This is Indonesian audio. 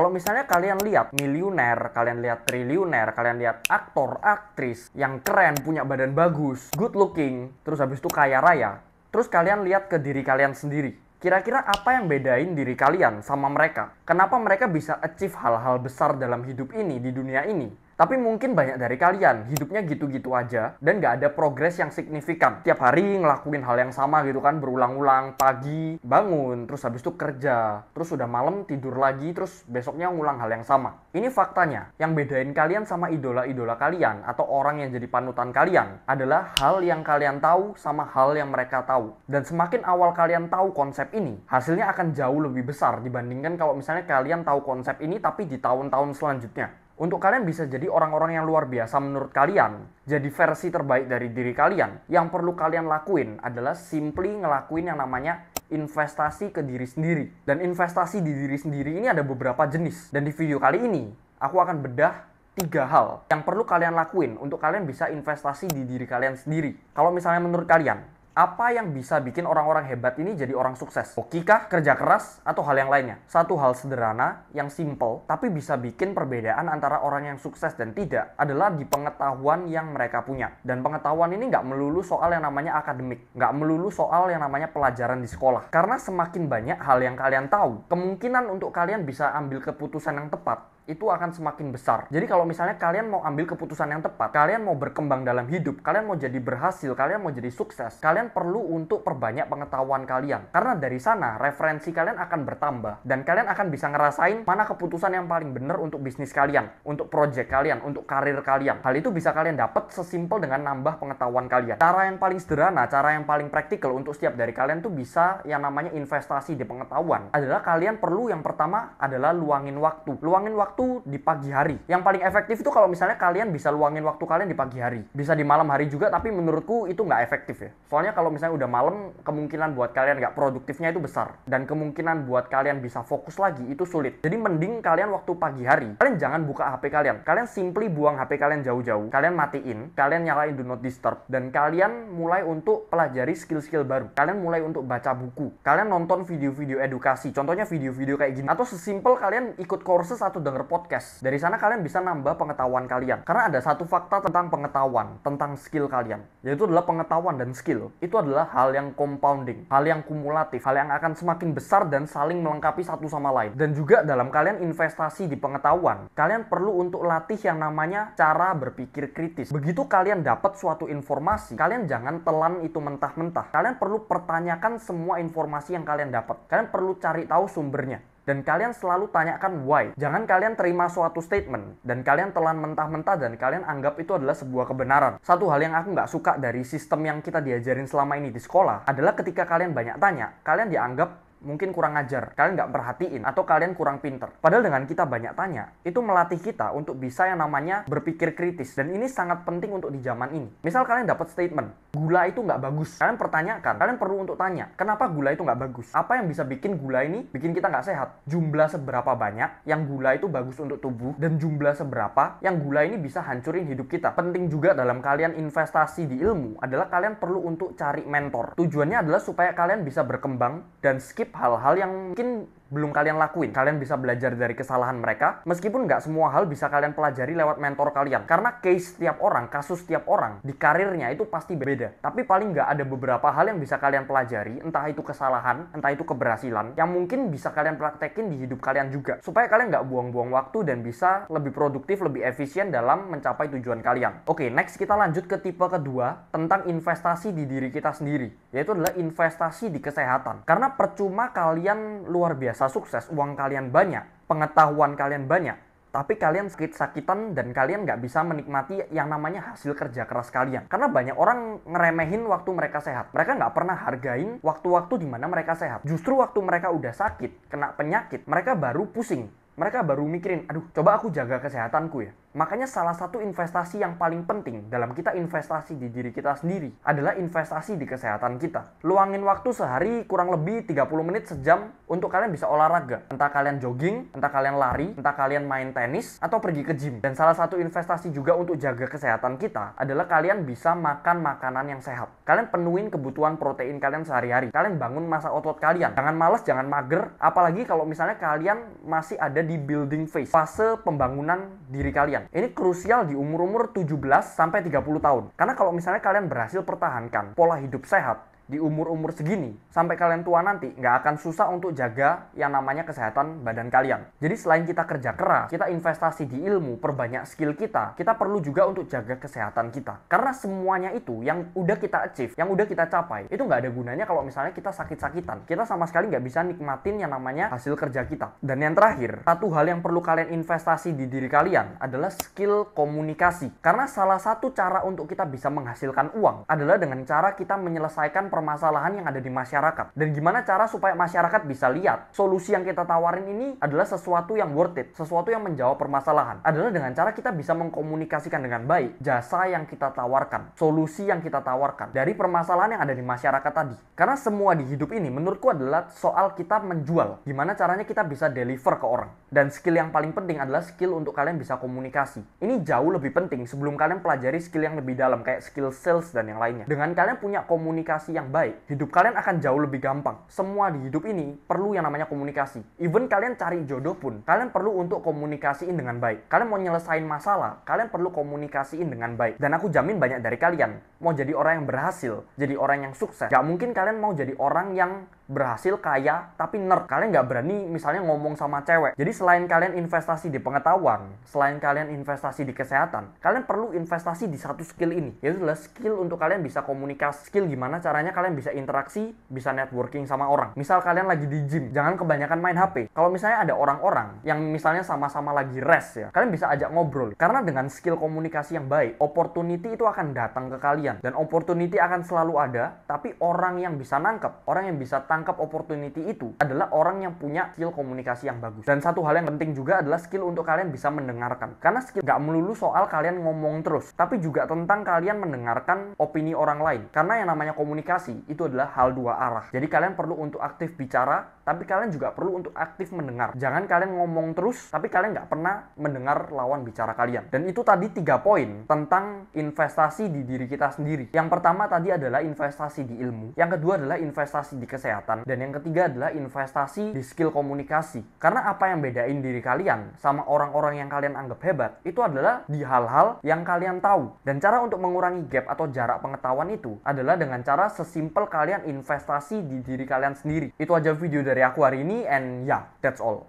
Kalau misalnya kalian lihat miliuner, kalian lihat triliuner, kalian lihat aktor, aktris yang keren, punya badan bagus, good looking, terus habis itu kaya raya, terus kalian lihat ke diri kalian sendiri. Kira-kira apa yang bedain diri kalian sama mereka? Kenapa mereka bisa achieve hal-hal besar dalam hidup ini, di dunia ini? Tapi mungkin banyak dari kalian hidupnya gitu-gitu aja dan nggak ada progres yang signifikan. Tiap hari ngelakuin hal yang sama gitu kan, berulang-ulang, pagi bangun, terus habis itu kerja, terus udah malam tidur lagi, terus besoknya ngulang hal yang sama. Ini faktanya. Yang bedain kalian sama idola-idola kalian atau orang yang jadi panutan kalian adalah hal yang kalian tahu sama hal yang mereka tahu. Dan semakin awal kalian tahu konsep ini, hasilnya akan jauh lebih besar dibandingkan kalau misalnya kalian tahu konsep ini tapi di tahun-tahun selanjutnya. Untuk kalian bisa jadi orang-orang yang luar biasa menurut kalian, jadi versi terbaik dari diri kalian, yang perlu kalian lakuin adalah simply ngelakuin yang namanya investasi ke diri sendiri. Dan investasi di diri sendiri ini ada beberapa jenis. Dan di video kali ini, aku akan bedah 3 hal yang perlu kalian lakuin untuk kalian bisa investasi di diri kalian sendiri. Kalau misalnya menurut kalian, apa yang bisa bikin orang-orang hebat ini jadi orang sukses? Hoki kah? Kerja keras? Atau hal yang lainnya? Satu hal sederhana, yang simple, tapi bisa bikin perbedaan antara orang yang sukses dan tidak adalah di pengetahuan yang mereka punya. Dan pengetahuan ini nggak melulu soal yang namanya akademik. Nggak melulu soal yang namanya pelajaran di sekolah. Karena semakin banyak hal yang kalian tahu, kemungkinan untuk kalian bisa ambil keputusan yang tepat itu akan semakin besar. Jadi kalau misalnya kalian mau ambil keputusan yang tepat, kalian mau berkembang dalam hidup, kalian mau jadi berhasil, kalian mau jadi sukses, kalian perlu untuk perbanyak pengetahuan kalian. Karena dari sana referensi kalian akan bertambah dan kalian akan bisa ngerasain mana keputusan yang paling benar untuk bisnis kalian, untuk project kalian, untuk karir kalian. Hal itu bisa kalian dapat sesimpel dengan nambah pengetahuan kalian. Cara yang paling sederhana, cara yang paling praktikal untuk setiap dari kalian tuh bisa yang namanya investasi di pengetahuan. Adalah kalian perlu yang pertama adalah luangin waktu. Luangin waktu di pagi hari. Yang paling efektif itu kalau misalnya kalian bisa luangin waktu kalian di pagi hari. Bisa di malam hari juga, tapi menurutku itu nggak efektif ya. Soalnya kalau misalnya udah malam, kemungkinan buat kalian nggak produktifnya itu besar. Dan kemungkinan buat kalian bisa fokus lagi itu sulit. Jadi mending kalian waktu pagi hari, kalian jangan buka HP kalian. Kalian simply buang HP kalian jauh-jauh. Kalian matiin, kalian nyalain do not disturb. Dan kalian mulai untuk pelajari skill-skill baru. Kalian mulai untuk baca buku. Kalian nonton video-video edukasi. Contohnya video-video kayak gini. Atau sesimpel kalian ikut courses atau denger podcast. Dari sana kalian bisa nambah pengetahuan kalian. Karena ada satu fakta tentang pengetahuan, tentang skill kalian. Yaitu adalah pengetahuan dan skill. Itu adalah hal yang compounding, hal yang kumulatif, hal yang akan semakin besar dan saling melengkapi satu sama lain. Dan juga dalam kalian investasi di pengetahuan, kalian perlu untuk latih yang namanya cara berpikir kritis. Begitu kalian dapat suatu informasi, kalian jangan telan itu mentah-mentah. Kalian perlu pertanyakan semua informasi yang kalian dapat. Kalian perlu cari tahu sumbernya. Dan kalian selalu tanyakan why. Jangan kalian terima suatu statement dan kalian telan mentah-mentah dan kalian anggap itu adalah sebuah kebenaran. Satu hal yang aku nggak suka dari sistem yang kita diajarin selama ini di sekolah adalah ketika kalian banyak tanya, kalian dianggap mungkin kurang ajar, kalian nggak perhatiin, atau kalian kurang pinter. Padahal dengan kita banyak tanya, itu melatih kita untuk bisa yang namanya berpikir kritis. Dan ini sangat penting untuk di zaman ini. Misal kalian dapat statement, gula itu nggak bagus. Kalian pertanyakan, kalian perlu untuk tanya, kenapa gula itu nggak bagus? Apa yang bisa bikin gula ini bikin kita nggak sehat? Jumlah seberapa banyak yang gula itu bagus untuk tubuh, dan jumlah seberapa yang gula ini bisa hancurin hidup kita. Penting juga dalam kalian investasi di ilmu adalah kalian perlu untuk cari mentor. Tujuannya adalah supaya kalian bisa berkembang dan skip hal-hal yang mungkin belum kalian lakuin. Kalian bisa belajar dari kesalahan mereka, meskipun nggak semua hal bisa kalian pelajari lewat mentor kalian. Karena case setiap orang, kasus setiap orang, di karirnya itu pasti beda. Tapi paling nggak ada beberapa hal yang bisa kalian pelajari, entah itu kesalahan, entah itu keberhasilan, yang mungkin bisa kalian praktekin di hidup kalian juga. Supaya kalian nggak buang-buang waktu dan bisa lebih produktif, lebih efisien dalam mencapai tujuan kalian. Oke, next kita lanjut ke tipe kedua, tentang investasi di diri kita sendiri. Yaitu adalah investasi di kesehatan. Karena percuma kalian luar biasa sukses, uang kalian banyak, pengetahuan kalian banyak, tapi kalian sakit-sakitan dan kalian nggak bisa menikmati yang namanya hasil kerja keras kalian. Karena banyak orang ngeremehin waktu mereka sehat. Mereka nggak pernah hargain waktu-waktu di mana mereka sehat. Justru waktu mereka udah sakit, kena penyakit, mereka baru pusing. Mereka baru mikirin, aduh, coba aku jaga kesehatanku ya. Makanya salah satu investasi yang paling penting dalam kita investasi di diri kita sendiri adalah investasi di kesehatan kita. Luangin waktu sehari kurang lebih 30 menit sejam untuk kalian bisa olahraga. Entah kalian jogging, entah kalian lari, entah kalian main tenis, atau pergi ke gym. Dan salah satu investasi juga untuk jaga kesehatan kita adalah kalian bisa makan makanan yang sehat. Kalian penuhin kebutuhan protein kalian sehari-hari. Kalian bangun massa otot kalian. Jangan males, jangan mager. Apalagi kalau misalnya kalian masih ada di building phase, fase pembangunan diri kalian. Ini krusial di umur-umur 17 sampai 30 tahun. Karena kalau misalnya kalian berhasil pertahankan pola hidup sehat di umur-umur segini, sampai kalian tua nanti, nggak akan susah untuk jaga yang namanya kesehatan badan kalian. Jadi selain kita kerja keras, kita investasi di ilmu, perbanyak skill kita perlu juga untuk jaga kesehatan kita. Karena semuanya itu yang udah kita achieve, yang udah kita capai, itu nggak ada gunanya kalau misalnya kita sakit-sakitan. Kita sama sekali nggak bisa nikmatin yang namanya hasil kerja kita. Dan yang terakhir, satu hal yang perlu kalian investasi di diri kalian adalah skill komunikasi. Karena salah satu cara untuk kita bisa menghasilkan uang adalah dengan cara kita menyelesaikan permasalahan yang ada di masyarakat. Dan gimana cara supaya masyarakat bisa lihat solusi yang kita tawarin ini adalah sesuatu yang worth it, sesuatu yang menjawab permasalahan, adalah dengan cara kita bisa mengkomunikasikan dengan baik jasa yang kita tawarkan, solusi yang kita tawarkan dari permasalahan yang ada di masyarakat tadi. Karena semua di hidup ini menurutku adalah soal kita menjual, gimana caranya kita bisa deliver ke orang. Dan skill yang paling penting adalah skill untuk kalian bisa komunikasi. Ini jauh lebih penting sebelum kalian pelajari skill yang lebih dalam kayak skill sales dan yang lainnya. Dengan kalian punya komunikasi yang baik, hidup kalian akan jauh lebih gampang. Semua di hidup ini perlu yang namanya komunikasi. Even kalian cari jodoh pun, kalian perlu untuk komunikasiin dengan baik. Kalian mau nyelesain masalah, kalian perlu komunikasiin dengan baik. Dan aku jamin banyak dari kalian mau jadi orang yang berhasil, jadi orang yang sukses. Gak mungkin kalian mau jadi orang yang berhasil kaya tapi nerd. Kalian nggak berani misalnya ngomong sama cewek. Jadi selain kalian investasi di pengetahuan, selain kalian investasi di kesehatan, kalian perlu investasi di satu skill ini, yaitu adalah skill untuk kalian bisa komunikasi. Skill gimana caranya kalian bisa interaksi, bisa networking sama orang. Misal kalian lagi di gym, jangan kebanyakan main HP. Kalau misalnya ada orang-orang yang misalnya sama-sama lagi rest ya, kalian bisa ajak ngobrol. Karena dengan skill komunikasi yang baik, opportunity itu akan datang ke kalian. Dan opportunity akan selalu ada, tapi orang yang bisa nangkep, orang yang bisa tangkap opportunity itu adalah orang yang punya skill komunikasi yang bagus. Dan satu hal yang penting juga adalah skill untuk kalian bisa mendengarkan. Karena skill gak melulu soal kalian ngomong terus, tapi juga tentang kalian mendengarkan opini orang lain. Karena yang namanya komunikasi itu adalah hal dua arah. Jadi kalian perlu untuk aktif bicara, tapi kalian juga perlu untuk aktif mendengar. Jangan kalian ngomong terus, tapi kalian gak pernah mendengar lawan bicara kalian. Dan itu tadi 3 poin tentang investasi di diri kita sendiri. Yang pertama tadi adalah investasi di ilmu. Yang kedua adalah investasi di kesehatan. Dan yang ketiga adalah investasi di skill komunikasi. Karena apa yang bedain diri kalian sama orang-orang yang kalian anggap hebat, itu adalah di hal-hal yang kalian tahu. Dan cara untuk mengurangi gap atau jarak pengetahuan itu adalah dengan cara sesimpel kalian investasi di diri kalian sendiri. Itu aja video dari aku hari ini, and yeah, that's all.